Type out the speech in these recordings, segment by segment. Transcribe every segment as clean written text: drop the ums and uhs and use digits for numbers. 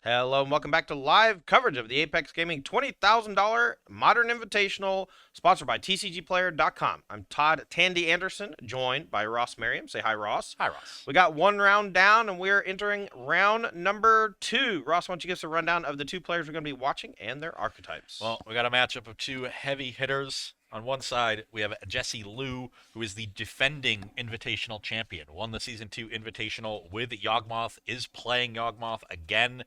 Hello and welcome back to live coverage of the Apex Gaming $20,000 Modern Invitational, sponsored by TCGplayer.com. I'm Todd Tandy Anderson, joined by Ross Merriam. Say hi, Ross. Hi, Ross. We got one round down, and we're entering round number 2. Ross, why don't you give us a rundown of the two players we're going to be watching and their archetypes? Well, we got a matchup of two heavy hitters. On one side, we have Jesse Liu, who is the defending Invitational champion. Won the Season 2 Invitational with Yawgmoth, is playing Yawgmoth again.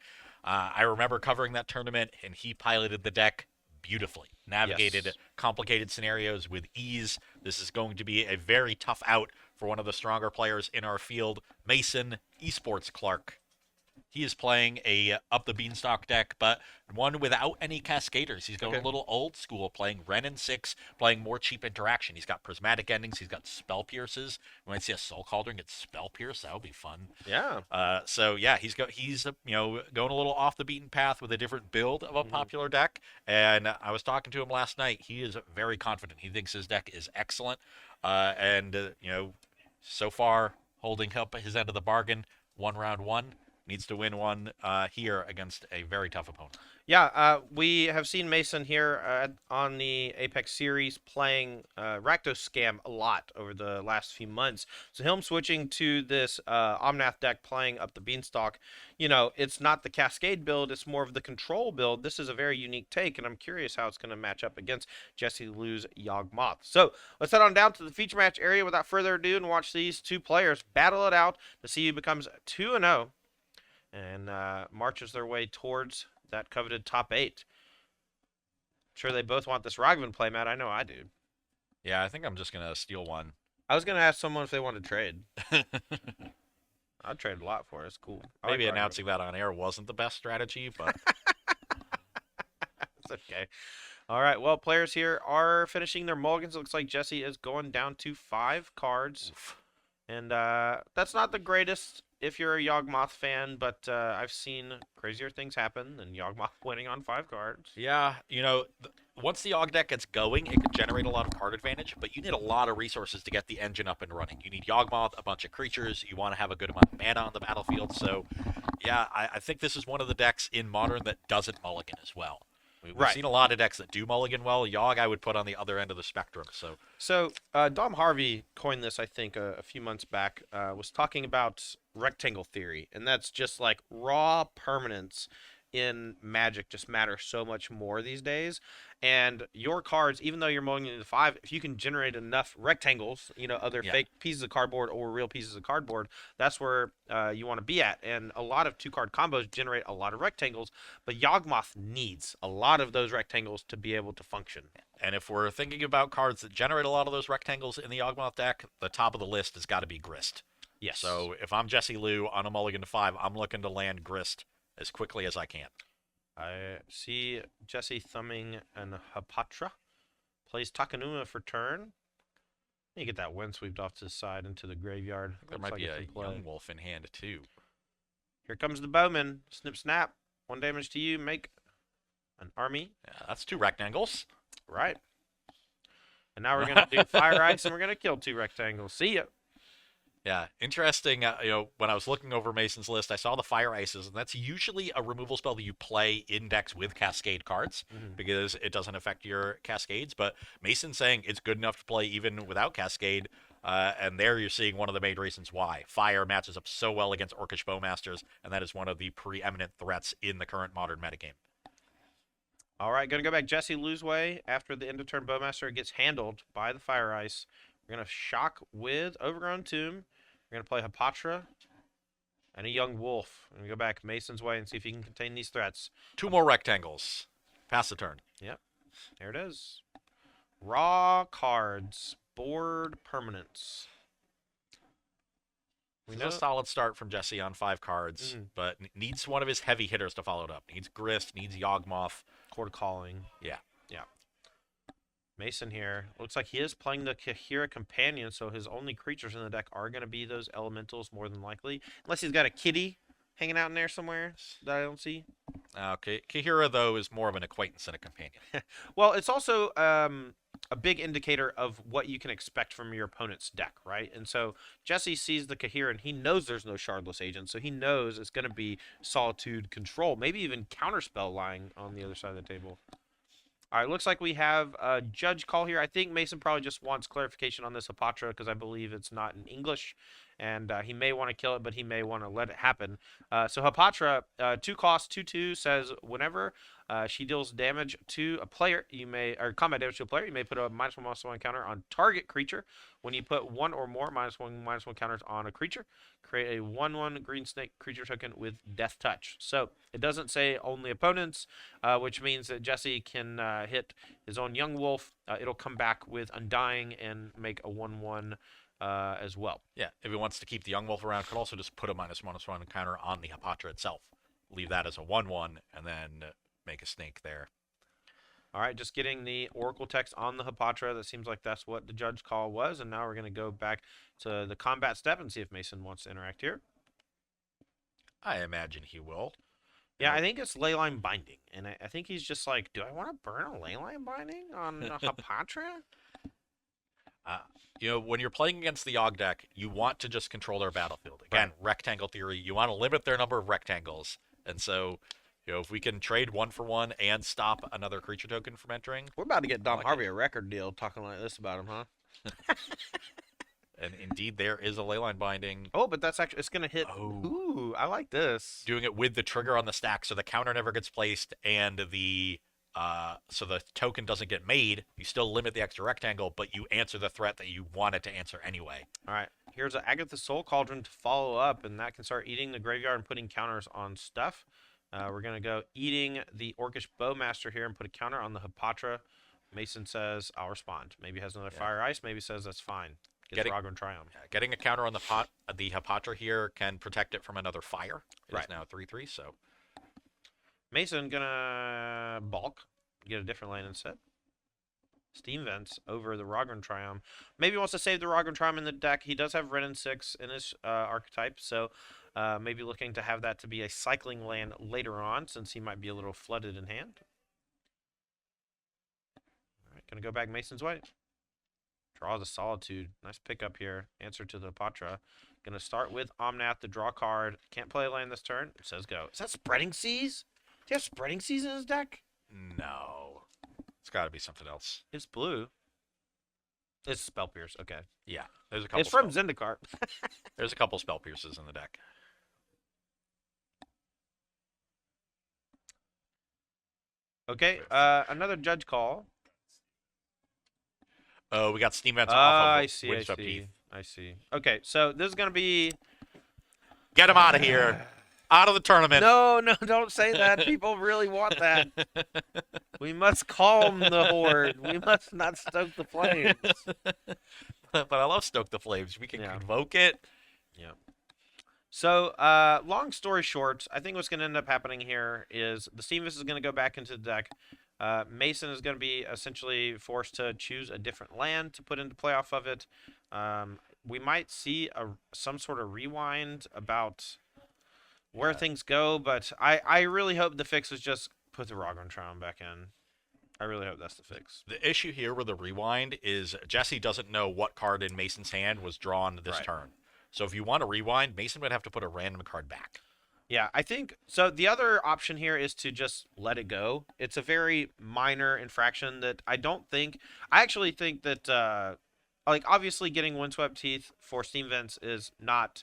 I remember covering that tournament, and he piloted the deck beautifully. Navigated Yes. complicated scenarios with ease. This is going to be a very tough out for one of the stronger players in our field, Mason Esports Clark. He is playing a up the beanstalk deck, but one without any cascaders. He's going Okay. a little old school, playing Ren and 6, playing more cheap interaction. He's got prismatic endings. He's got spell pierces. We might see a Soul Cauldron get spell pierce. That would be fun. Yeah. So yeah, he's going a little off the beaten path with a different build of a popular deck. And I was talking to him last night. He is very confident. He thinks his deck is excellent. So far holding up his end of the bargain. Round one. Needs to win one here against a very tough opponent. Yeah, we have seen Mason here on the Apex series playing Rakdos Scam a lot over the last few months. So him switching to this Omnath deck playing up the Beanstalk, it's not the Cascade build, it's more of the control build. This is a very unique take, and I'm curious how it's going to match up against Jesse Liu's Yawgmoth. So let's head on down to the feature match area without further ado and watch these two players battle it out to see who becomes 2-0 and marches their way towards that coveted top 8. Sure, they both want this Ragavan playmat. I know I do. Yeah, I think I'm just going to steal one. I was going to ask someone if they wanted to trade. I'd trade a lot for it. It's cool. Maybe announcing that on air wasn't the best strategy, but it's okay. All right, well, players here are finishing their mulligans. It looks like Jesse is going down to 5 cards. And that's not the greatest if you're a Yawgmoth fan, but I've seen crazier things happen than Yawgmoth winning on 5 cards. yeah, once the Yawg deck gets going, it can generate a lot of card advantage, but you need a lot of resources to get the engine up and running. You need Yawgmoth, a bunch of creatures, you want to have a good amount of mana on the battlefield, so yeah, I think this is one of the decks in Modern that doesn't mulligan as well. We've seen a lot of decks that do mulligan well. Yawg I would put on the other end of the spectrum. So Dom Harvey coined this, I think, a few months back, was talking about rectangle theory, and that's just like raw permanence in Magic just matter so much more these days. And your cards, even though you're mulling into 5, if you can generate enough rectangles, other fake pieces of cardboard or real pieces of cardboard, that's where you want to be at. And a lot of 2-card combos generate a lot of rectangles, but Yawgmoth needs a lot of those rectangles to be able to function. And if we're thinking about cards that generate a lot of those rectangles in the Yawgmoth deck, the top of the list has got to be Grist. Yes. So if I'm Jesse Liu on a mulligan to 5, I'm looking to land Grist as quickly as I can. I see Jesse thumbing an Hapatra. Plays Takanuma for turn. You get that wind swept off to the side into the graveyard. There might be a Yawgmoth in hand, too. Here comes the bowman. Snip, snap. 1 damage to you. Make an army. Yeah, that's 2 rectangles. Right. And now we're going to do fire ice, and we're going to kill 2 rectangles. See ya. Yeah, interesting. When I was looking over Mason's list, I saw the Fire Ices, and that's usually a removal spell that you play in decks with Cascade cards because it doesn't affect your Cascades. But Mason's saying it's good enough to play even without Cascade, and there you're seeing one of the main reasons why. Fire matches up so well against Orcish Bowmasters, and that is one of the preeminent threats in the current Modern metagame. All right, going to go back Jesse Liu's way after the end of turn Bowmaster gets handled by the Fire Ice. We're going to shock with Overgrown Tomb. We're going to play Hapatra and a Young Wolf. We're going to go back Mason's way and see if he can contain these threats. 2 more rectangles. Pass the turn. Yep. There it is. Raw cards. Board permanents. We know a solid start from Jesse on 5 cards, but needs one of his heavy hitters to follow it up. Needs Grist, needs Yawgmoth. Court Calling. Yeah. Mason here. Looks like he is playing the Kahira Companion, so his only creatures in the deck are going to be those elementals more than likely. Unless he's got a kitty hanging out in there somewhere that I don't see. Okay. Kahira, though, is more of an acquaintance than a companion. Well, it's also a big indicator of what you can expect from your opponent's deck, right? And so Jesse sees the Kahir and he knows there's no Shardless Agent, so he knows it's going to be Solitude Control, maybe even Counterspell lying on the other side of the table. All right, looks like we have a judge call here. I think Mason probably just wants clarification on this Hapatra because I believe it's not in English, and he may want to kill it, but he may want to let it happen. So Hapatra, 2 cost, 2/2, says whenever she deals damage to a player, or combat damage to a player, you may put a -1/-1 counter on target creature. When you put 1 or more -1/-1 counters on a creature, create a 1/1 green snake creature token with Death Touch. So it doesn't say only opponents, which means that Jesse can hit his own Yawgmoth. It'll come back with Undying and make a 1/1 as well. Yeah, if he wants to keep the Yawgmoth around, could also just put a -1/-1 counter on the Hapatra itself. Leave that as a 1/1, and then make a snake there. All right, just getting the Oracle text on the Hapatra. That seems like that's what the judge call was. And now we're going to go back to the combat step and see if Mason wants to interact here. I imagine he will. Yeah, I think it's Leyline Binding. And I think he's just like, do I want to burn a Leyline Binding on a Hapatra? When you're playing against the Yogg deck, you want to just control their battlefield. Again, rectangle theory, you want to limit their number of rectangles. And so, if we can trade 1 for 1 and stop another creature token from entering. We're about to get Dom Harvey a record deal talking like this about him, huh? And indeed, there is a Leyline Binding. Oh, but that's actually, it's going to hit. Oh. Ooh, I like this. Doing it with the trigger on the stack so the counter never gets placed and so the token doesn't get made. You still limit the extra rectangle, but you answer the threat that you wanted to answer anyway. All right, here's an Agatha's Soul Cauldron to follow up, and that can start eating the graveyard and putting counters on stuff. We're going to go eating the Orcish Bowmaster here and put a counter on the Hapatra. Mason says, I'll respond. Maybe has another Fire Ice. Maybe says that's fine. Gets Rogran Triumph. Getting a counter on the Hapatra here can protect it from another fire. It's now 3/3, so. Mason going to bulk. Get a different lane instead. Steam Vents over the Rogran Triumph. Maybe he wants to save the Rogran Triumph in the deck. He does have Renin 6 in his archetype, so maybe looking to have that to be a cycling land later on, since he might be a little flooded in hand. All right, going to go back Mason's way. Draws a Solitude. Nice pickup here. Answer to the Patra. Going to start with Omnath to draw card. Can't play a land this turn. It says go. Is that Spreading Seas? Do you have Spreading Seas in his deck? No. It's got to be something else. It's blue. It's Spell Pierce. Okay. Yeah. There's a couple. It's from Zendikar. There's a couple Spell Pierces in the deck. Okay. Another judge call. Oh, we got Steam Vents off of Windswept Heath. I see. Okay, so this is going to be... Get him out of here. Out of the tournament. No, don't say that. People really want that. We must calm the horde. We must not stoke the flames. But I love Stoke the Flames. We can convoke it. Yeah. So, long story short, I think what's going to end up happening here is the Steam Vents is going to go back into the deck. Mason is going to be essentially forced to choose a different land to put into play off of it. We might see some sort of rewind about where things go, but I really hope the fix is just put the Rogran Triumph back in. I really hope that's the fix. The issue here with the rewind is Jesse doesn't know what card in Mason's hand was drawn this turn. So if you want to rewind, Mason would have to put a random card back. Yeah, I think so. The other option here is to just let it go. It's a very minor infraction that I actually think that, like, obviously getting Windswept Heath for Steam Vents is not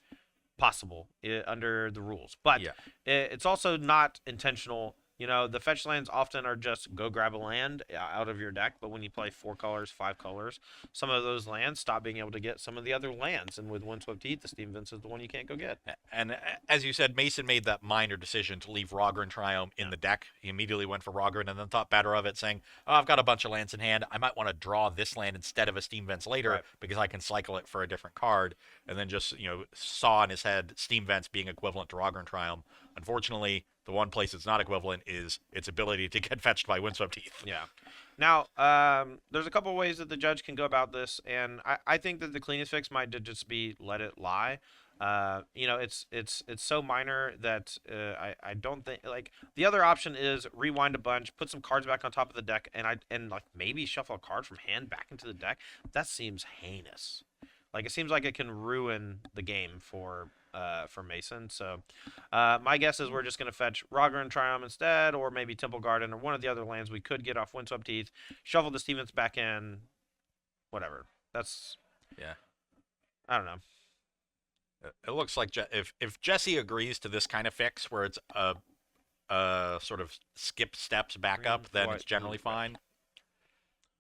possible under the rules, but it's also not intentional. You know, the fetch lands often are just go grab a land out of your deck, but when you play 4 colors, 5 colors, some of those lands stop being able to get some of the other lands, and with Windswept Heath, the Steam Vents is the one you can't go get. And as you said, Mason made that minor decision to leave Rogran Triumph in the deck. He immediately went for Rogran and then thought better of it, saying, oh, I've got a bunch of lands in hand. I might want to draw this land instead of a Steam Vents later because I can cycle it for a different card, and then just, saw in his head Steam Vents being equivalent to Rogran Triumph. Unfortunately, the one place it's not equivalent is its ability to get fetched by Windswept Heath. Yeah. Now, there's a couple ways that the judge can go about this, and I think that the cleanest fix might just be let it lie. You know, it's so minor that I don't think like the other option is rewind a bunch, put some cards back on top of the deck, and like maybe shuffle a card from hand back into the deck. That seems heinous. Like it seems like it can ruin the game for Mason. So my guess is we're just gonna fetch Roger and Triumph instead, or maybe Temple Garden or one of the other lands we could get off Windswept Teeth, shuffle the Stevens back in, whatever. That's Yeah. I don't know. It looks like if Jesse agrees to this kind of fix where it's a sort of skip steps back up, then White, it's generally blue, red. fine.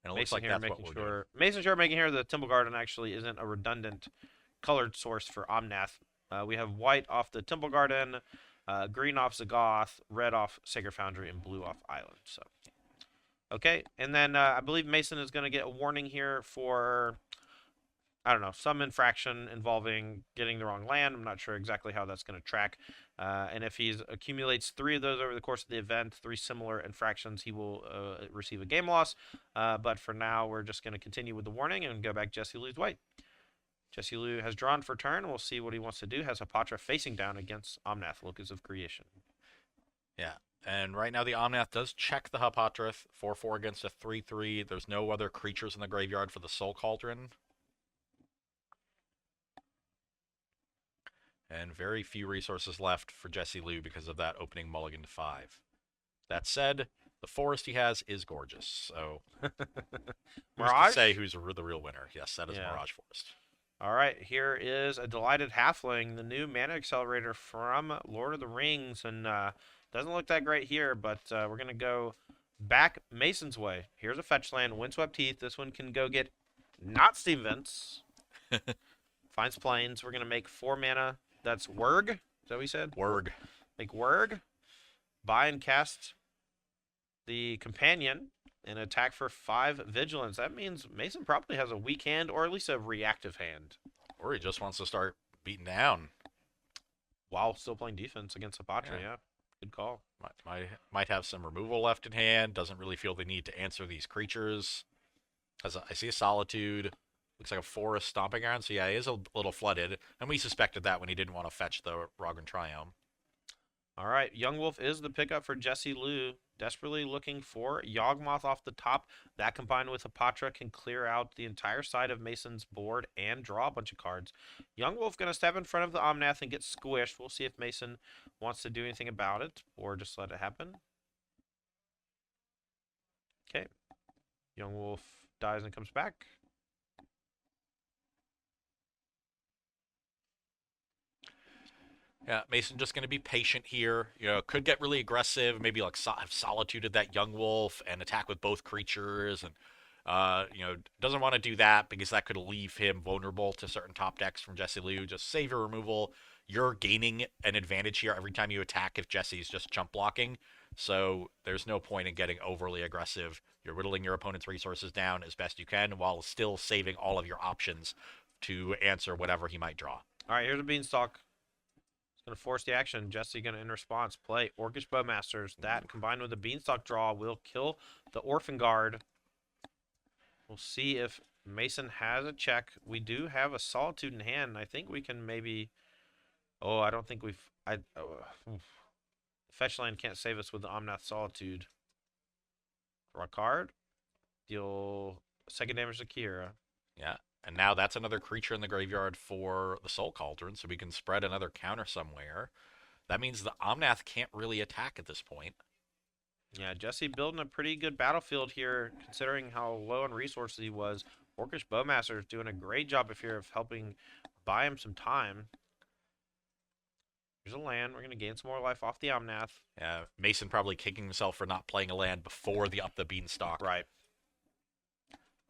And it looks Mason like here that's what making we're doing. sure Mason sure making here the Temple Garden actually isn't a redundant colored source for Omnath. We have white off the Temple Garden, green off Zagoth, red off Sacred Foundry, and blue off Island. So okay, and then I believe Mason is going to get a warning here for I don't know, some infraction involving getting the wrong land. I'm not sure exactly how that's going to track. And if he accumulates 3 of those over the course of the event, 3 similar infractions, he will receive a game loss. But for now, we're just going to continue with the warning and go back Jesse Lou's white. Jesse Lou has drawn for turn. We'll see what he wants to do. Has Hapatra facing down against Omnath, Locus of Creation. Yeah. And right now the Omnath does check the Hapatrath 4/4 against a 3/3. There's no other creatures in the graveyard for the Soul Cauldron. And very few resources left for Jesse Lou because of that opening mulligan to 5. That said, the forest he has is gorgeous. So who's Mirage? to say who's the real winner? Yes, that is Yeah. Mirage Forest. All right, here is a Delighted Halfling, the new mana accelerator from Lord of the Rings, and doesn't look that great here, but we're gonna go back Mason's way. Here's a fetch land, Windswept Teeth. This one can go get not Steve Vince. Finds Plains. We're gonna make 4 mana. That's Wurg. Is that what we said? Wurg. Make Wurg. Buy and cast the Companion and attack for 5 Vigilance. That means Mason probably has a weak hand, or at least a reactive hand, Or he just wants to start beating down. while still playing defense against Hapatra. Yeah, good call. Might have some removal left in hand. Doesn't really feel the need to answer these creatures. I see a Solitude. Looks like a forest stomping ground. So yeah, he is a little flooded. And we suspected that when he didn't want to fetch the Rogran Triome. All right, Yawgmoth is the pickup for Jesse Lou. Desperately looking for Yawgmoth off the top. That combined with Hapatra can clear out the entire side of Mason's board and draw a bunch of cards. Yawgmoth going to step in front of the Omnath and get squished. We'll see if Mason wants to do anything about it or just let it happen. Okay. Yawgmoth dies and comes back. Yeah, Mason just going to be patient here. You know, could get really aggressive. Maybe like have solituded that young wolf and attack with both creatures, and doesn't want to do that because that could leave him vulnerable to certain top decks from Jesse Lou. Just save your removal. You're gaining an advantage here every time you attack if Jesse's just jump blocking. So there's no point in getting overly aggressive. You're whittling your opponent's resources down as best you can while still saving all of your options to answer whatever he might draw. All right, here's a Beanstalk. Going to force the action. Jesse going to, in response, play Orcish Bowmasters. That, combined with the Beanstalk draw, will kill the Orphan Guard. We'll see if Mason has a check. We do have a Solitude in hand. I think we can maybe... Oh, I don't think we've... Fetch land can't save us with the Omnath Solitude. Draw a card. Deal second damage to Kira. Yeah. And now that's another creature in the graveyard for the Soul Cauldron, so we can spread another counter somewhere. That means the Omnath can't really attack at this point. Yeah, Jesse building a pretty good battlefield here, considering how low on resources he was. Orcish Bowmaster is doing a great job of helping buy him some time. Here's a land. We're going to gain some more life off the Omnath. Yeah, Mason probably kicking himself for not playing a land before the Up the Beanstalk. Right.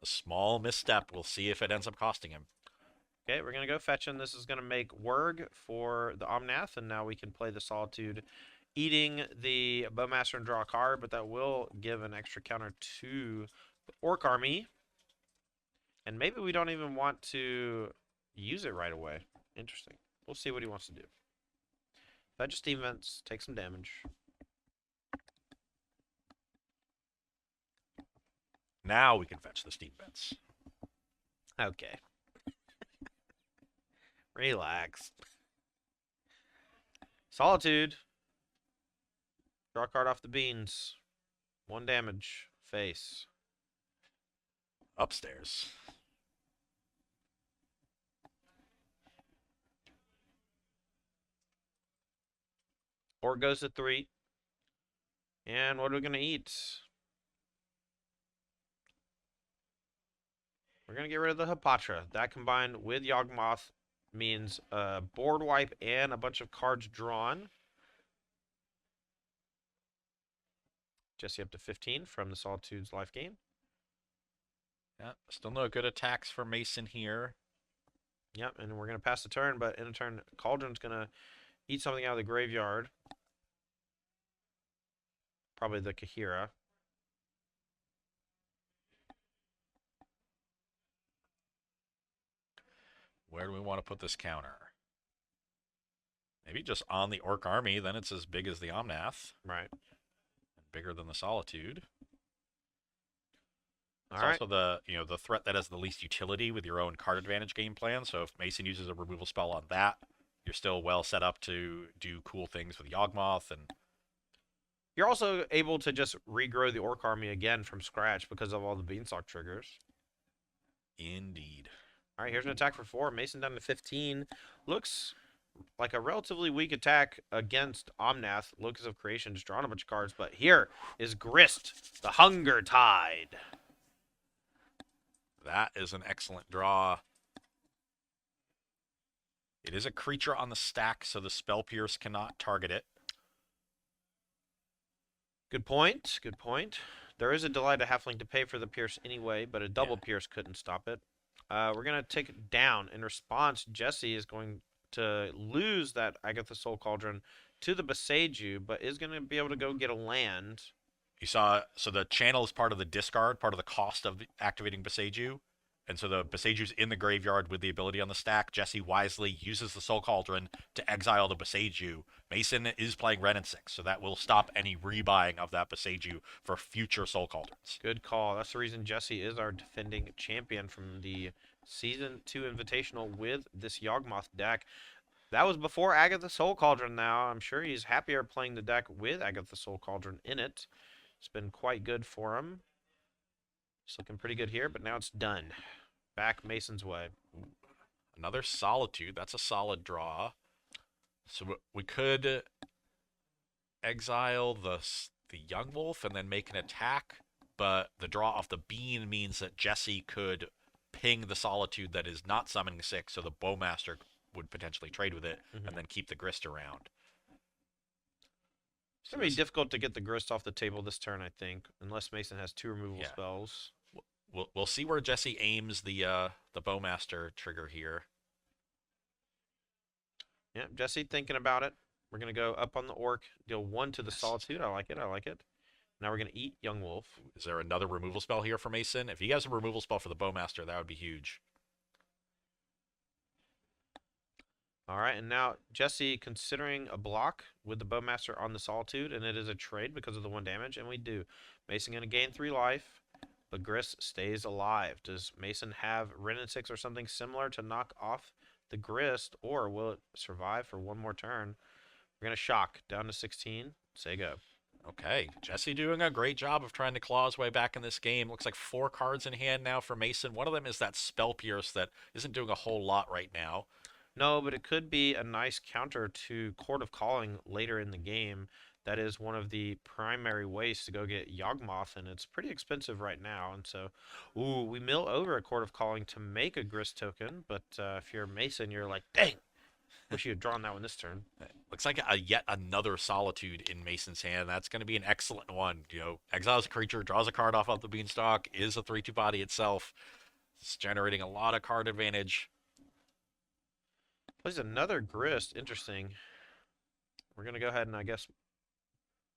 A small misstep. We'll see if it ends up costing him. Okay, we're going to go fetching. This is going to make Wurg for the Omnath, and now we can play the Solitude, eating the Bowmaster and draw a card, but that will give an extra counter to the Orc Army. And maybe we don't even want to use it right away. Interesting. We'll see what he wants to do. Fetch Steam Vents, take some damage. Now we can fetch the Steam Vents. Okay. Relax. Solitude. Draw a card off the beans. 1 damage. Face. Upstairs. Orc goes to 3. And what are we going to eat? We're going to get rid of the Hapatra. That combined with Yawgmoth means a board wipe and a bunch of cards drawn. Jesse up to 15 from the Solitude's life gain. Yeah, still no good attacks for Mason here. Yep, and we're going to pass the turn, but in a turn, Cauldron's going to eat something out of the graveyard. Probably the Kahira. Where do we want to put this counter? Maybe just on the Orc army, then it's as big as the Omnath. Right. And bigger than the Solitude. It's All right. also the threat that has the least utility with your own card advantage game plan. So if Mason uses a removal spell on that, you're still well set up to do cool things with Yawgmoth. And you're also able to just regrow the Orc army again from scratch because of all the Beanstalk triggers. Indeed. All right, here's an attack for 4. Mason down to 15. Looks like a relatively weak attack against Omnath. Locus of Creation just drawing a bunch of cards. But here is Grist, the Hunger Tide. That is an excellent draw. It is a creature on the stack, so the Spell Pierce cannot target it. Good point. Good point. There is a delay to Halfling to pay for the Pierce anyway, but a double Pierce couldn't stop it. We're going to take it down. In response, Jesse is going to lose that Agatha Soul Cauldron to the Boseiju, but is going to be able to go get a land. You saw, so the channel is part of the discard, part of the cost of activating Boseiju. And so the Boseiju's in the graveyard with the ability on the stack. Jesse wisely uses the Soul Cauldron to exile the Boseiju. Mason is playing Ren and 6, so that will stop any rebuying of that Boseiju for future Soul Cauldrons. Good call. That's the reason Jesse is our defending champion from the Season 2 Invitational with this Yawgmoth deck. That was before Agatha Soul Cauldron now. I'm sure he's happier playing the deck with Agatha Soul Cauldron in it. It's been quite good for him. It's looking pretty good here, but now it's done. Back Mason's way. Another Solitude. That's a solid draw. So we could exile the Yawgmoth and then make an attack, but the draw off the bean means that Jesse could ping the Solitude that is not summoning 6, so the Bowmaster would potentially trade with it and then keep the Grist around. It's going to be difficult to get the Grist off the table this turn, I think, unless Mason has 2 removal spells. We'll see where Jesse aims the Bowmaster trigger here. Yeah, Jesse thinking about it. We're going to go up on the Orc, deal 1 to the Solitude. I like it. I like it. Now we're going to eat Yawgmoth. Is there another removal spell here for Mason? If he has a removal spell for the Bowmaster, that would be huge. All right, and now Jesse considering a block with the Bowmaster on the Solitude, and it is a trade because of the 1 damage, and we do. Mason going to gain 3 life, but Grist stays alive. Does Mason have Ren and 6 or something similar to knock off the Grist, or will it survive for 1 more turn? We're going to shock down to 16. Say go. Okay, Jesse doing a great job of trying to claw his way back in this game. Looks like 4 cards in hand now for Mason. One of them is that Spell Pierce that isn't doing a whole lot right now. No, but it could be a nice counter to Court of Calling later in the game. That is one of the primary ways to go get Yawgmoth, and it's pretty expensive right now. And so, ooh, we mill over a Court of Calling to make a Grist token, but if you're Mason, you're like, dang, wish you had drawn that one this turn. Looks like yet another Solitude in Mason's hand. That's going to be an excellent one. You know, exiles a creature, draws a card off the Beanstalk, is a 3/2 body itself. It's generating a lot of card advantage. Plays another Grist. Interesting. We're going to go ahead and I guess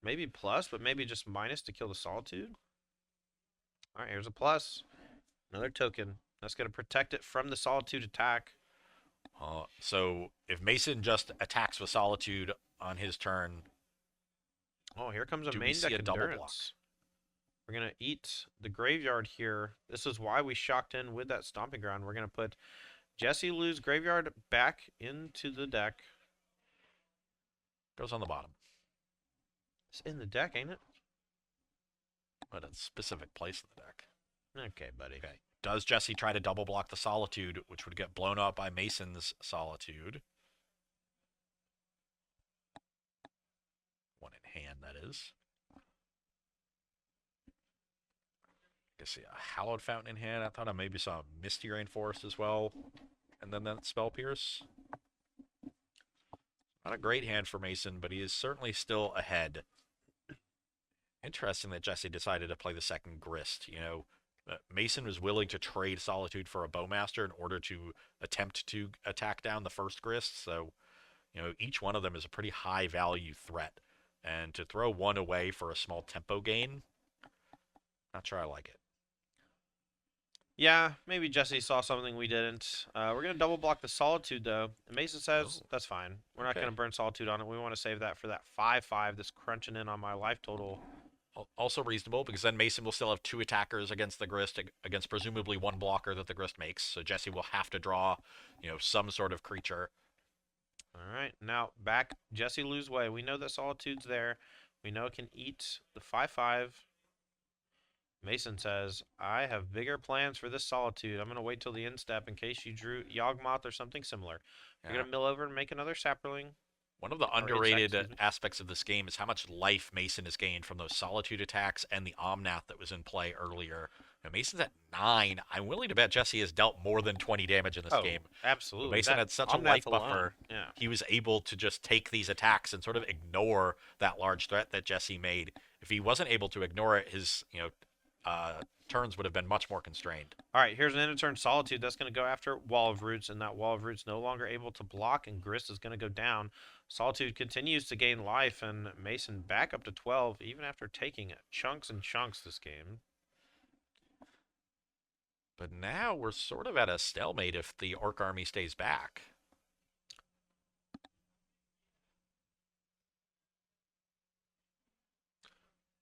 maybe plus, but maybe just minus to kill the Solitude. All right, here's a plus. Another token. That's going to protect it from the Solitude attack. So if Mason just attacks with Solitude on his turn... Oh, here comes a main deck Endurance. We're going to eat the graveyard here. This is why we shocked in with that Stomping Ground. We're going to put Jesse lose graveyard back into the deck. Goes on the bottom. It's in the deck, ain't it? But a specific place in the deck. Okay, buddy. Okay. Does Jesse try to double block the Solitude, which would get blown up by Mason's Solitude? One in hand, that is. I see a Hallowed Fountain in hand. I thought I maybe saw a Misty Rainforest as well. And then that Spell Pierce. Not a great hand for Mason, but he is certainly still ahead. Interesting that Jesse decided to play the second Grist. You know, Mason was willing to trade Solitude for a Bowmaster in order to attempt to attack down the first Grist. So, you know, each one of them is a pretty high value threat. And to throw one away for a small tempo gain, not sure I like it. Yeah, maybe Jesse saw something we didn't. We're going to double block the Solitude, though. And Mason says, that's fine. We're not Okay. going to burn Solitude on it. We want to save that for that 5/5 that's crunching in on my life total. Also reasonable, because then Mason will still have 2 attackers against the Grist, against presumably 1 blocker that the Grist makes. So Jesse will have to draw, you know, some sort of creature. All right, now back Jesse Lou's way. We know that Solitude's there. We know it can eat the 5/5. Mason says, I have bigger plans for this Solitude. I'm going to wait till the end step in case you drew Yawgmoth or something similar. You're going to mill over and make another Sapperling. One of the underrated aspects of this game is how much life Mason has gained from those Solitude attacks and the Omnath that was in play earlier. Now, Mason's at 9. I'm willing to bet Jesse has dealt more than 20 damage in this game. Absolutely. But Mason had such a Omnath life alone, buffer. yeah. He was able to just take these attacks and sort of ignore that large threat that Jesse made. If he wasn't able to ignore it, his turns would have been much more constrained. All right, here's an end of turn Solitude. That's going to go after Wall of Roots, and that Wall of Roots no longer able to block, and Grist is going to go down. Solitude continues to gain life, and Mason back up to 12, even after taking chunks and chunks this game. But now we're sort of at a stalemate if the Orc army stays back.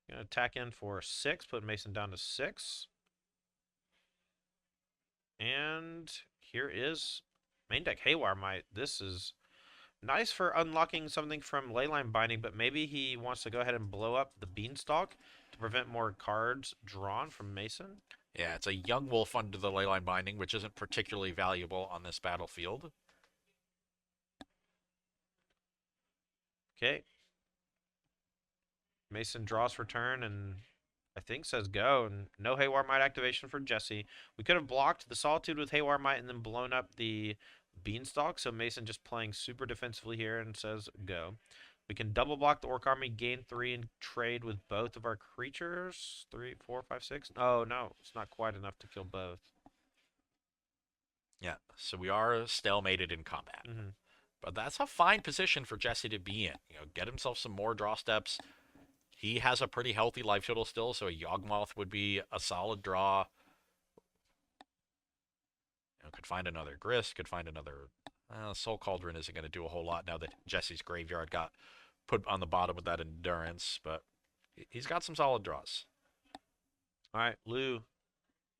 Going to attack in for 6, put Mason down to 6. And here is main deck Haywire Might. This is nice for unlocking something from Leyline Binding, but maybe he wants to go ahead and blow up the Beanstalk to prevent more cards drawn from Mason. Yeah, it's a Yawgmoth under the Leyline Binding, which isn't particularly valuable on this battlefield. Okay. Mason draws for turn and I think says go, and no Haywire Might activation for Jesse. We could have blocked the Solitude with Haywire Might and then blown up the Beanstalk, so Mason just playing super defensively here and says go. We can double block the Orc army, gain 3, and trade with both of our creatures. 3, 4, 5, 6. Oh, no, it's not quite enough to kill both. Yeah, so we are stalemated in combat. Mm-hmm. But that's a fine position for Jesse to be in. You know, get himself some more draw steps. He has a pretty healthy life total still, so a Yawgmoth would be a solid draw. You know, could find another Grist, could find another... Soul Cauldron isn't going to do a whole lot now that Jesse's Graveyard got put on the bottom with that Endurance, but he's got some solid draws. All right, Lou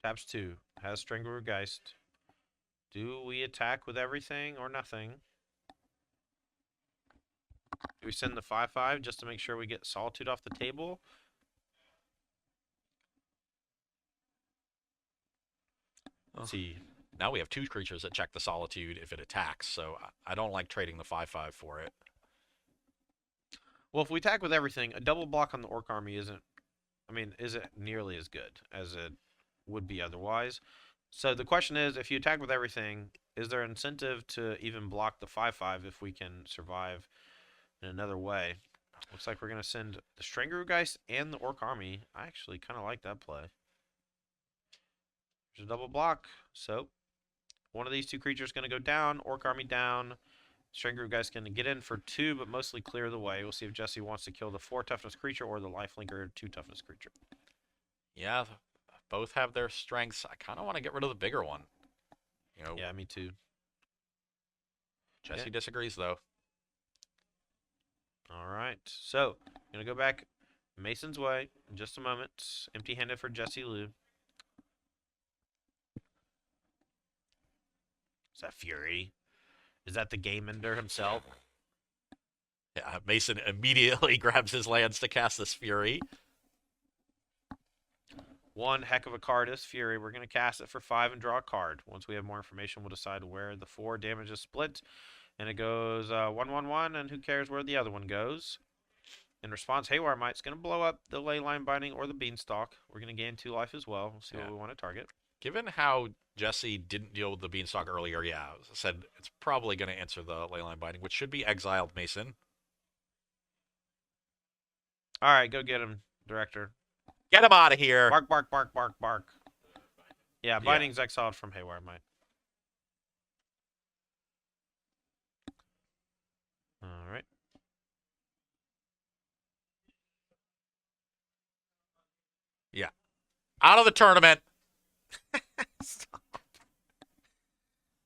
taps 2, has Strangler Geist. Do we attack with everything or nothing? Do we send the 5/5 just to make sure we get Solitude off the table? Let's see. Now we have 2 creatures that check the Solitude if it attacks, so I don't like trading the 5/5 for it. Well, if we attack with everything, a double block on the Orc army isn't nearly as good as it would be otherwise. So the question is, if you attack with everything, is there incentive to even block the 5/5 if we can survive in another way? Looks like we're going to send the Stranglergeist and the Orc army. I actually kind of like that play. There's a double block, so one of these 2 creatures is going to go down, Orc army down. Stranglergeist going to get in for 2, but mostly clear the way. We'll see if Jesse wants to kill the 4 toughness creature or the lifelinker 2 toughness creature. Yeah, both have their strengths. I kind of want to get rid of the bigger one. You know. Yeah, me too. Jesse disagrees, though. All right, so I'm going to go back Mason's way in just a moment. Empty-handed for Jesse Lou. Is that Fury? Is that the game ender himself? Yeah, Mason immediately grabs his lands to cast this Fury. One heck of a card is Fury. We're going to cast it for 5 and draw a card. Once we have more information, we'll decide where the 4 damage is split. And it goes 1/1/1, and who cares where the other one goes? In response, Haywire Mite's going to blow up the Leyline Binding or the Beanstalk. We're going to gain 2 life as well. We'll see what we want to target. Given how Jesse didn't deal with the Beanstalk earlier, yeah, I said it's probably going to answer the Leyline Binding, which should be exiled Mason. All right, go get him, Director. Get him out of here. Bark, bark, bark, bark, bark. Yeah, Binding's exiled from Haywire Mite. All right. Yeah. Out of the tournament.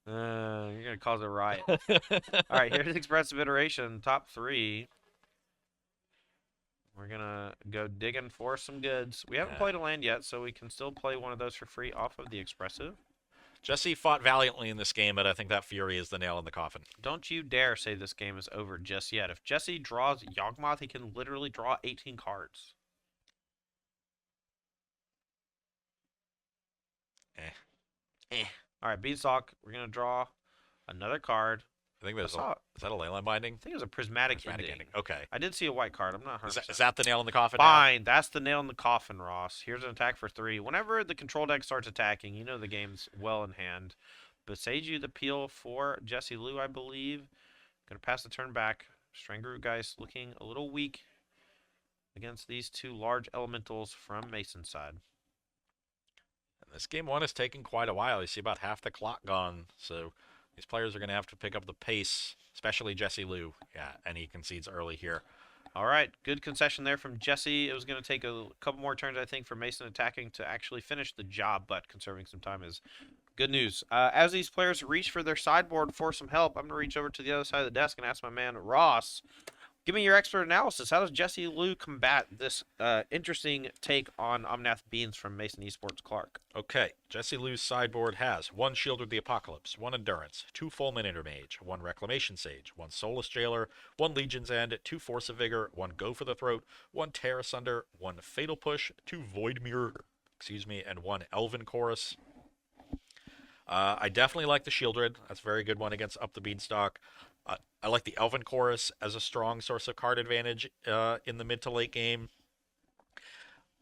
You're going to cause a riot. All right, here's Expressive Iteration, top 3. We're going to go digging for some goods. We haven't played a land yet, so we can still play one of those for free off of the Expressive. Jesse fought valiantly in this game, but I think that Fury is the nail in the coffin. Don't you dare say this game is over just yet. If Jesse draws Yawgmoth, he can literally draw 18 cards. All right, Beanstalk, we're going to draw another card. I think is that a Leyline Binding? I think it was a prismatic ending. Okay. I did see a white card. I'm not 100%. Is that the nail in the coffin? Fine. That's the nail in the coffin, Ross. Here's an attack for 3. Whenever the control deck starts attacking, you know the game's well in hand. Beseiju the Peel for Jesse Liu, I believe. Going to pass the turn back. Strangru Geist looking a little weak against these 2 large elementals from Mason's side. And this game 1 is taking quite a while. You see about half the clock gone, so these players are going to have to pick up the pace, especially Jesse Liu. Yeah, and he concedes early here. All right, good concession there from Jesse. It was going to take a couple more turns, I think, for Mason attacking to actually finish the job, but conserving some time is good news. As these players reach for their sideboard for some help, I'm going to reach over to the other side of the desk and ask my man, Ross, give me your expert analysis. How does Jesse Liu combat this interesting take on Omnath Beans from Mason Esports Clark? Okay, Jesse Liu's sideboard has 1 Shield of the Apocalypse, 1 Endurance, 2 Fulminate Intermage, 1 Reclamation Sage, 1 Soulless Jailer, 1 Legion's End, 2 Force of Vigor, 1 Go for the Throat, 1 Tear Asunder, 1 Fatal Push, 2 Void Mirror, and 1 Elven Chorus. I definitely like the Shieldred. That's a very good one against Up the Beanstalk. I like the Elven Chorus as a strong source of card advantage in the mid to late game.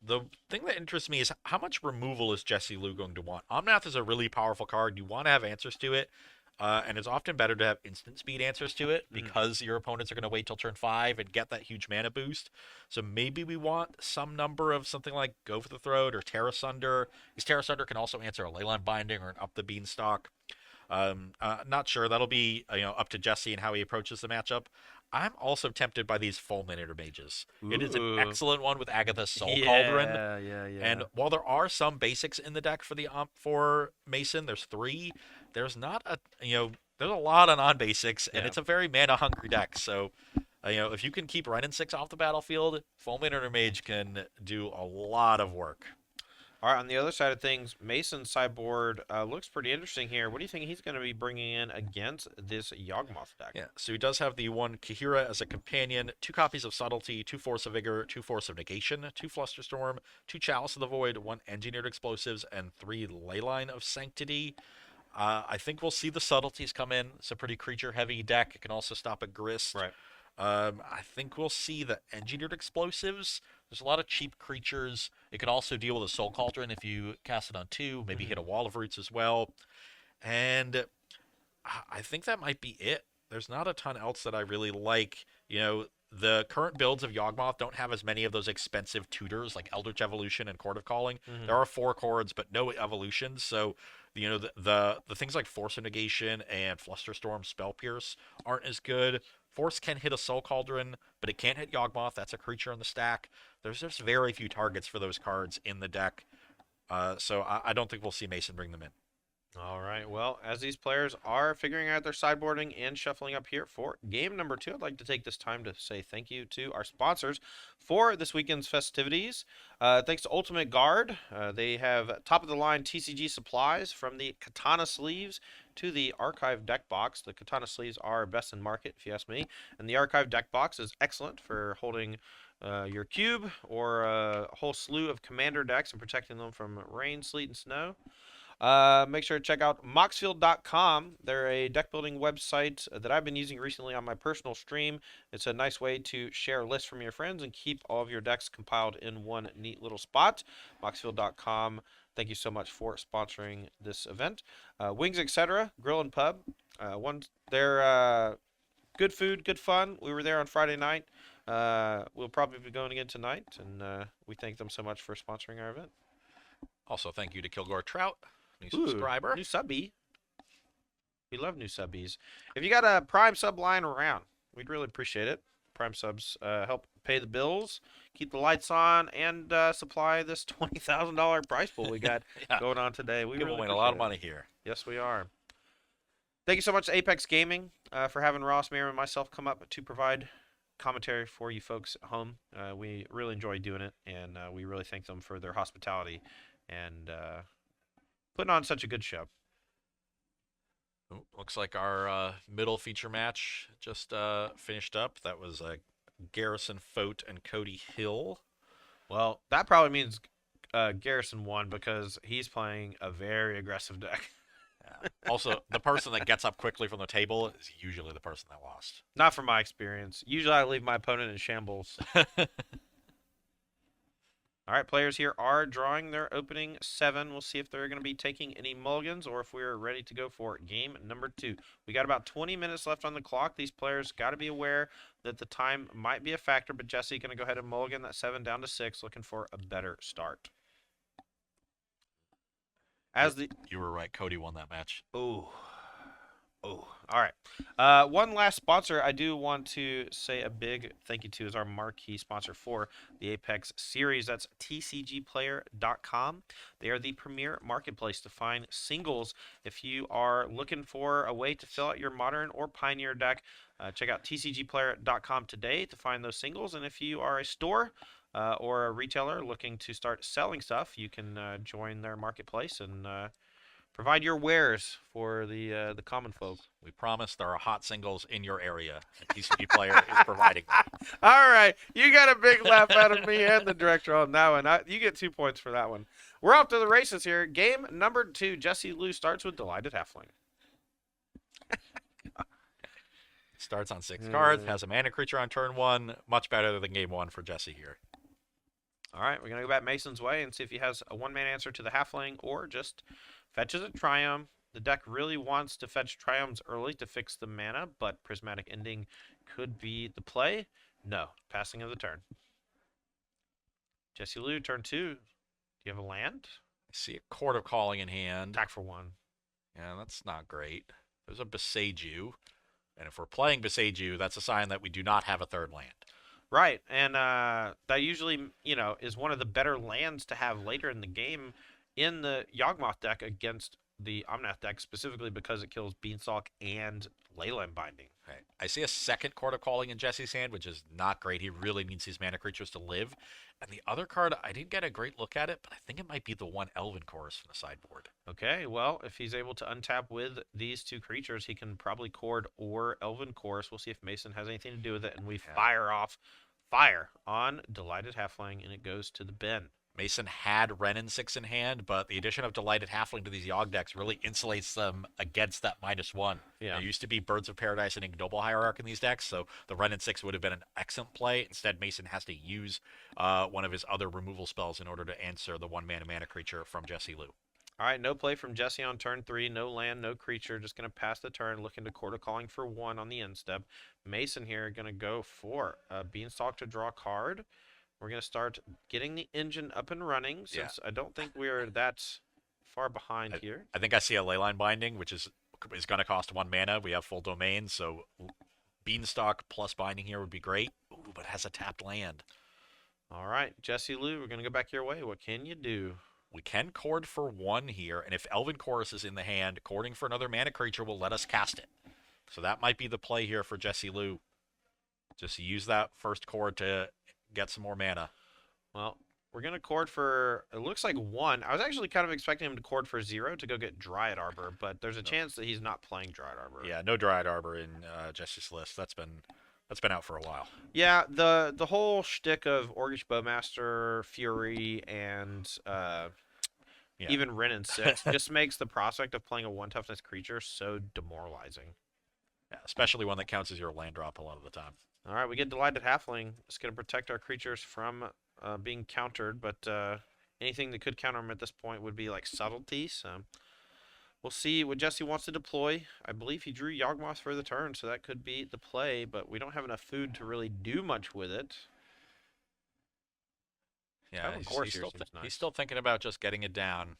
The thing that interests me is how much removal is Jesse Liu going to want? Omnath is a really powerful card. You want to have answers to it, and it's often better to have instant speed answers to it because your opponents are going to wait till turn 5 and get that huge mana boost. So maybe we want some number of something like Go for the Throat or Tear Asunder. Because Tear Asunder can also answer a Leyline Binding or an Up the Beanstalk. Not sure. That'll be up to Jesse and how he approaches the matchup. I'm also tempted by these Fulminate Intermages. It is an excellent one with Agatha's Soul Cauldron. Yeah. And while there are some basics in the deck for Mason, there's 3. There's not there's a lot of non-basics, and it's a very mana-hungry deck. So, if you can keep Renin 6 off the battlefield, Fulminate Intermage can do a lot of work. All right, on the other side of things, Mason's sideboard looks pretty interesting here. What do you think he's going to be bringing in against this Yawgmoth deck? Yeah, so he does have the 1 Kahira as a companion, 2 copies of Subtlety, 2 Force of Vigor, 2 Force of Negation, 2 Flusterstorm, 2 Chalice of the Void, 1 Engineered Explosives, and 3 Leyline of Sanctity. I think we'll see the Subtleties come in. It's a pretty creature-heavy deck. It can also stop a Grist. Right. I think we'll see the Engineered Explosives. There's a lot of cheap creatures. It can also deal with a Soul Cauldron if you cast it on 2, maybe hit a Wall of Roots as well. And I think that might be it. There's not a ton else that I really like. The current builds of Yawgmoth don't have as many of those expensive tutors like Eldritch Evolution and Chord of Calling. There are 4 chords, but no evolutions. So, the things like Force of Negation and Flusterstorm, Spell Pierce aren't as good. Force can hit a Soul Cauldron, but it can't hit Yawgmoth. That's a creature on the stack. There's just very few targets for those cards in the deck. So I don't think we'll see Mason bring them in. All right. Well, as these players are figuring out their sideboarding and shuffling up here for game number 2, I'd like to take this time to say thank you to our sponsors for this weekend's festivities. Thanks to Ultimate Guard. They have top-of-the-line TCG supplies from the Katana sleeves to the Archive deck box. The Katana sleeves are best in market, if you ask me. And the Archive deck box is excellent for holding your cube or a whole slew of commander decks and protecting them from rain, sleet, and snow. Make sure to check out moxfield.com. They're a deck building website that I've been using recently on my personal stream. It's a nice way to share lists from your friends and keep all of your decks compiled in one neat little spot. Moxfield.com. Thank you so much for sponsoring this event. Wings Etc. Grill and Pub. They're good food, good fun. We were there on Friday night. We'll probably be going again tonight, and we thank them so much for sponsoring our event. Also, thank you to Kilgore Trout, new Ooh, subscriber. new subbie. We love new subbies. If you got a Prime sub lying around, we'd really appreciate it. Prime subs help pay the bills, keep the lights on, and supply this $20,000 prize pool we got Yeah. going on today. We Giving really away a appreciate lot of it. money here. Yes, we are. Thank you so much to Apex Gaming for having Ross, Miriam, and myself come up to provide commentary for you folks at home. We really enjoy doing it, and we really thank them for their hospitality and putting on such a good show. Ooh, looks like our middle feature match just finished up. That was Garrison Fote and Cody Hill. Well, that probably means Garrison won because he's playing a very aggressive deck. Yeah. Also, the person that gets up quickly from the table is usually the person that lost. Not from my experience. Usually I leave my opponent in shambles. All right, players here are drawing their opening 7. We'll see if they're going to be taking any mulligans or if we're ready to go for game number 2. We got about 20 minutes left on the clock. These players got to be aware that the time might be a factor, but Jesse going to go ahead and mulligan that 7 down to 6, looking for a better start. You were right. Cody won that match. Oh, all right. One last sponsor I do want to say a big thank you to is our marquee sponsor for the Apex series. That's tcgplayer.com. They are the premier marketplace to find singles. If you are looking for a way to fill out your modern or pioneer deck, check out tcgplayer.com today to find those singles. And if you are a store or a retailer looking to start selling stuff, you can join their marketplace and provide your wares for the common folk. We promise there are hot singles in your area, and TCG Player is providing them. All right, you got a big laugh out of me and the director on that one. You get 2 points for that one. We're off to the races here. Game number 2. Jesse Lou starts with Delighted Halfling. Starts on 6 cards, has a mana creature on turn 1. Much better than game 1 for Jesse here. All right, we're going to go back Mason's way and see if he has a 1-mana answer to the Halfling or just fetches a Triumph. The deck really wants to fetch Triumphs early to fix the mana, but Prismatic Ending could be the play. No, passing of the turn. Jesse Lou, turn 2. Do you have a land? I see a Court of Calling in hand. Attack for 1. Yeah, that's not great. There's a Beseiju. And if we're playing Beseiju, that's a sign that we do not have a third land. Right, and that usually, is one of the better lands to have later in the game in the Yawgmoth deck against the Omnath deck, specifically because it kills Beanstalk and Leyline Binding. Okay. I see a second Court of Calling in Jesse's hand, which is not great. He really needs these mana creatures to live. And the other card, I didn't get a great look at it, but I think it might be the one Elven Chorus from the sideboard. Okay, well, if he's able to untap with these 2 creatures, he can probably Chord or Elven Chorus. We'll see if Mason has anything to do with it, and we fire off fire on Delighted Halfling, and it goes to the bin. Mason had Renin 6 in hand, but the addition of Delighted Halfling to these Yogg decks really insulates them against that -1. Yeah. There used to be Birds of Paradise and Ignoble Hierarch in these decks, so the Renin 6 would have been an excellent play. Instead, Mason has to use one of his other removal spells in order to answer the 1-mana creature from Jesse Lou. All right, no play from Jesse on turn 3. No land, no creature. Just going to pass the turn, looking to Court of Calling for 1 on the end step. Mason here going to go for a Beanstalk to draw a card. We're going to start getting the engine up and running since I don't think we're that far behind here. I think I see a Leyline Binding, which is going to cost 1 mana. We have full domain, so Beanstalk plus Binding here would be great. Ooh, but it has a tapped land. All right, Jesse Lou, we're going to go back your way. What can you do? we can cord for 1 here, and if Elven Chorus is in the hand, cording for another mana creature will let us cast it. So that might be the play here for Jesse Lou. Just use that first cord to get some more mana. Well, we're going to cord for, it looks like 1. I was actually kind of expecting him to cord for 0 to go get Dryad Arbor, but there's a chance that he's not playing Dryad Arbor. Yeah, no Dryad Arbor in Jesse's list. That's been out for a while. Yeah, the whole shtick of Orcish Bowmaster, Fury, and even Wrenn and 6 just makes the prospect of playing a 1 toughness creature so demoralizing. Yeah, especially one that counts as your land drop a lot of the time. All right, we get Delighted Halfling. It's going to protect our creatures from being countered, but anything that could counter them at this point would be like Subtlety. So we'll see what Jesse wants to deploy. I believe he drew Yawgmoth for the turn, so that could be the play, but we don't have enough food to really do much with it. Yeah, he's still thinking about just getting it down.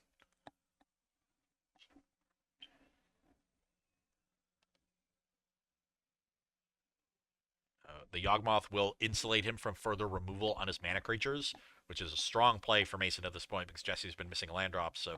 The Yawgmoth will insulate him from further removal on his mana creatures, which is a strong play for Mason at this point because Jesse's been missing land drops. So,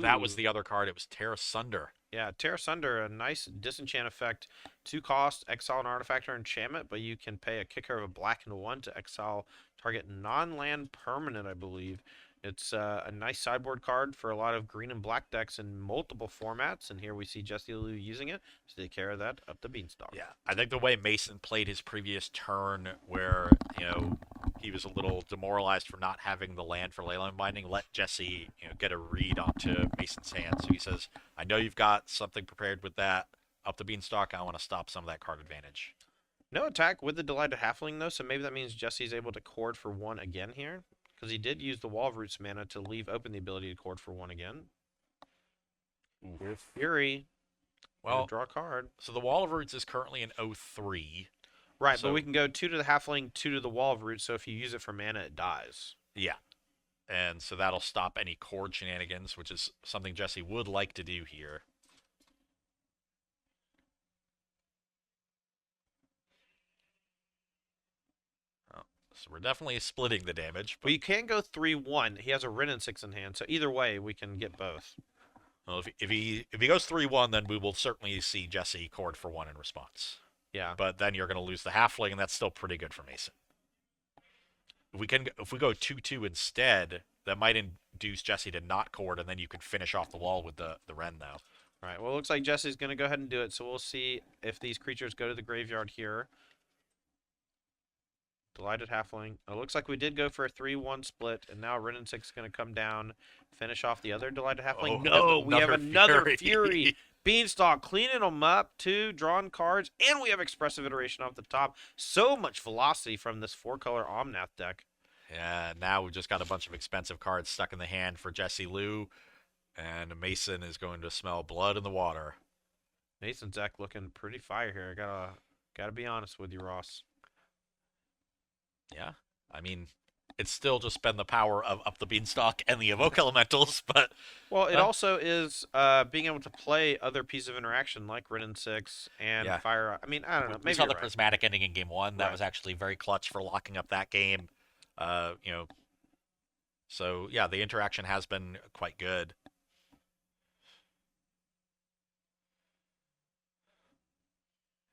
that was the other card. It was Tear Asunder. Yeah, Tear Asunder, a nice disenchant effect. 2 cost, exile an artifact or enchantment, but you can pay a kicker of a black and a 1 to exile target non-land permanent, I believe. It's a nice sideboard card for a lot of green and black decks in multiple formats, and here we see Jesse Lou using it to take care of that up the beanstalk. Yeah, I think the way Mason played his previous turn, where he was a little demoralized for not having the land for Leyline Binding, let Jesse get a read onto Mason's hand. So he says, "I know you've got something prepared with that up the beanstalk. I want to stop some of that card advantage." No attack with the Delighted Halfling though, so maybe that means Jesse's able to cord for 1 again here. Because he did use the Wall of Roots mana to leave open the ability to cord for 1 again. With Fury. Well, draw a card. So the Wall of Roots is currently an 0/3. Right, so, but we can go 2 to the Halfling, 2 to the Wall of Roots, so if you use it for mana, it dies. Yeah. And so that'll stop any cord shenanigans, which is something Jesse would like to do here. So we're definitely splitting the damage. But you can go 3-1. He has a Wrenn and 6 in hand, so either way, we can get both. Well, if he goes 3-1, then we will certainly see Jesse cord for 1 in response. Yeah. But then you're going to lose the Halfling, and that's still pretty good for Mason. If we go 2-2 instead, that might induce Jesse to not cord, and then you can finish off the wall with the Wrenn, though. All right, well, it looks like Jesse's going to go ahead and do it, so we'll see if these creatures go to the graveyard here. Delighted Halfling. It looks like we did go for a 3-1 split, and now Wrenn and 6 is going to come down, finish off the other Delighted Halfling. No, we have another Fury. Beanstalk, cleaning them up, 2 drawn cards, and we have Expressive Iteration off the top. So much velocity from this 4-color Omnath deck. Yeah, now we've just got a bunch of expensive cards stuck in the hand for Jesse Lou, and Mason is going to smell blood in the water. Mason's deck looking pretty fire here. Gotta be honest with you, Ross. Yeah, I mean, it's still just been the power of Up the Beanstalk and the Evoke Elementals, but... Well, it also is being able to play other pieces of interaction, like Wrenn and 6 and Fire... I mean, I don't know. Maybe we saw the Prismatic ending in Game 1. That was actually very clutch for locking up that game. So, yeah, the interaction has been quite good.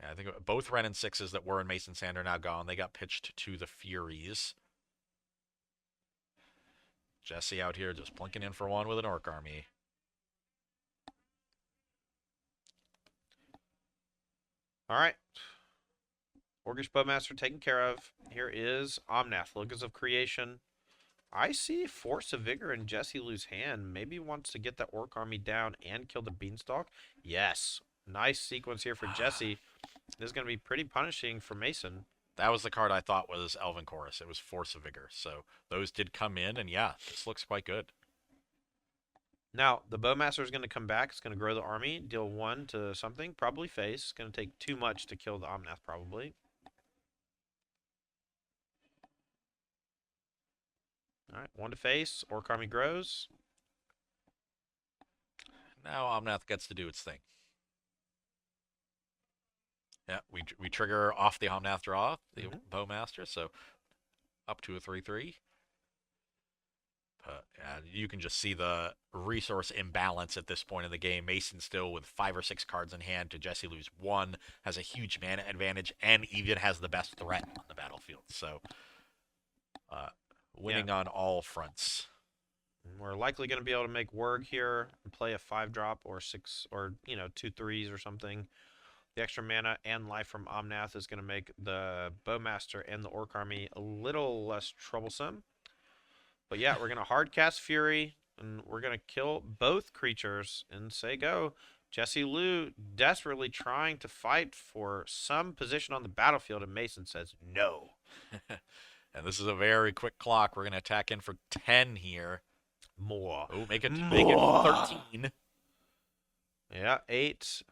Yeah, I think both Wrenn and 6s that were in Mason's hand are now gone. They got pitched to the Furies. Jesse out here just plunking in for 1 with an Orc army. All right. Orcish Bowmaster taken care of. Here is Omnath, Logos of Creation. I see Force of Vigor in Jesse Lou's hand. Maybe he wants to get that Orc army down and kill the Beanstalk. Yes. Nice sequence here for Jesse. This is going to be pretty punishing for Mason. That was the card I thought was Elven Chorus. It was Force of Vigor. So those did come in, and yeah, this looks quite good. Now, the Bowmaster is going to come back. It's going to grow the army, deal 1 to something, probably face. It's going to take too much to kill the Omnath, probably. All right, 1 to face. Orc army grows. Now Omnath gets to do its thing. Yeah, we trigger off the Omnath draw, the Bowmaster, so up to a 3-3. You can just see the resource imbalance at this point in the game. Mason still with 5 or 6 cards in hand to Jesse Lou's 1, has a huge mana advantage, and even has the best threat on the battlefield. So, winning on all fronts. We're likely going to be able to make Wurg here and play a 5-drop or 6 or 2 3s or something. The extra mana and life from Omnath is going to make the Bowmaster and the Orc Army a little less troublesome. But yeah, we're going to hard cast Fury, and we're going to kill both creatures and say go. Jesse Lou desperately trying to fight for some position on the battlefield, and Mason says no. And this is a very quick clock. We're going to attack in for 10 here. More. Oh, make it 13. Yeah, 8.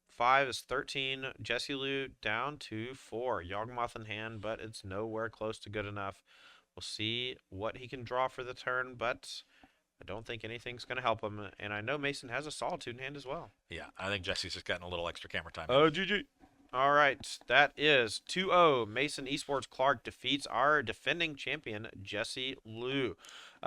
5 is 13. Jesse Lou down to 4. Yawgmoth in hand, but it's nowhere close to good enough. We'll see what he can draw for the turn, but I don't think anything's going to help him. And I know Mason has a Solitude in hand as well. Yeah, I think Jesse's just gotten a little extra camera time. Oh, GG. All right, that is 2-0. Mason Esports Clark defeats our defending champion, Jesse Lou.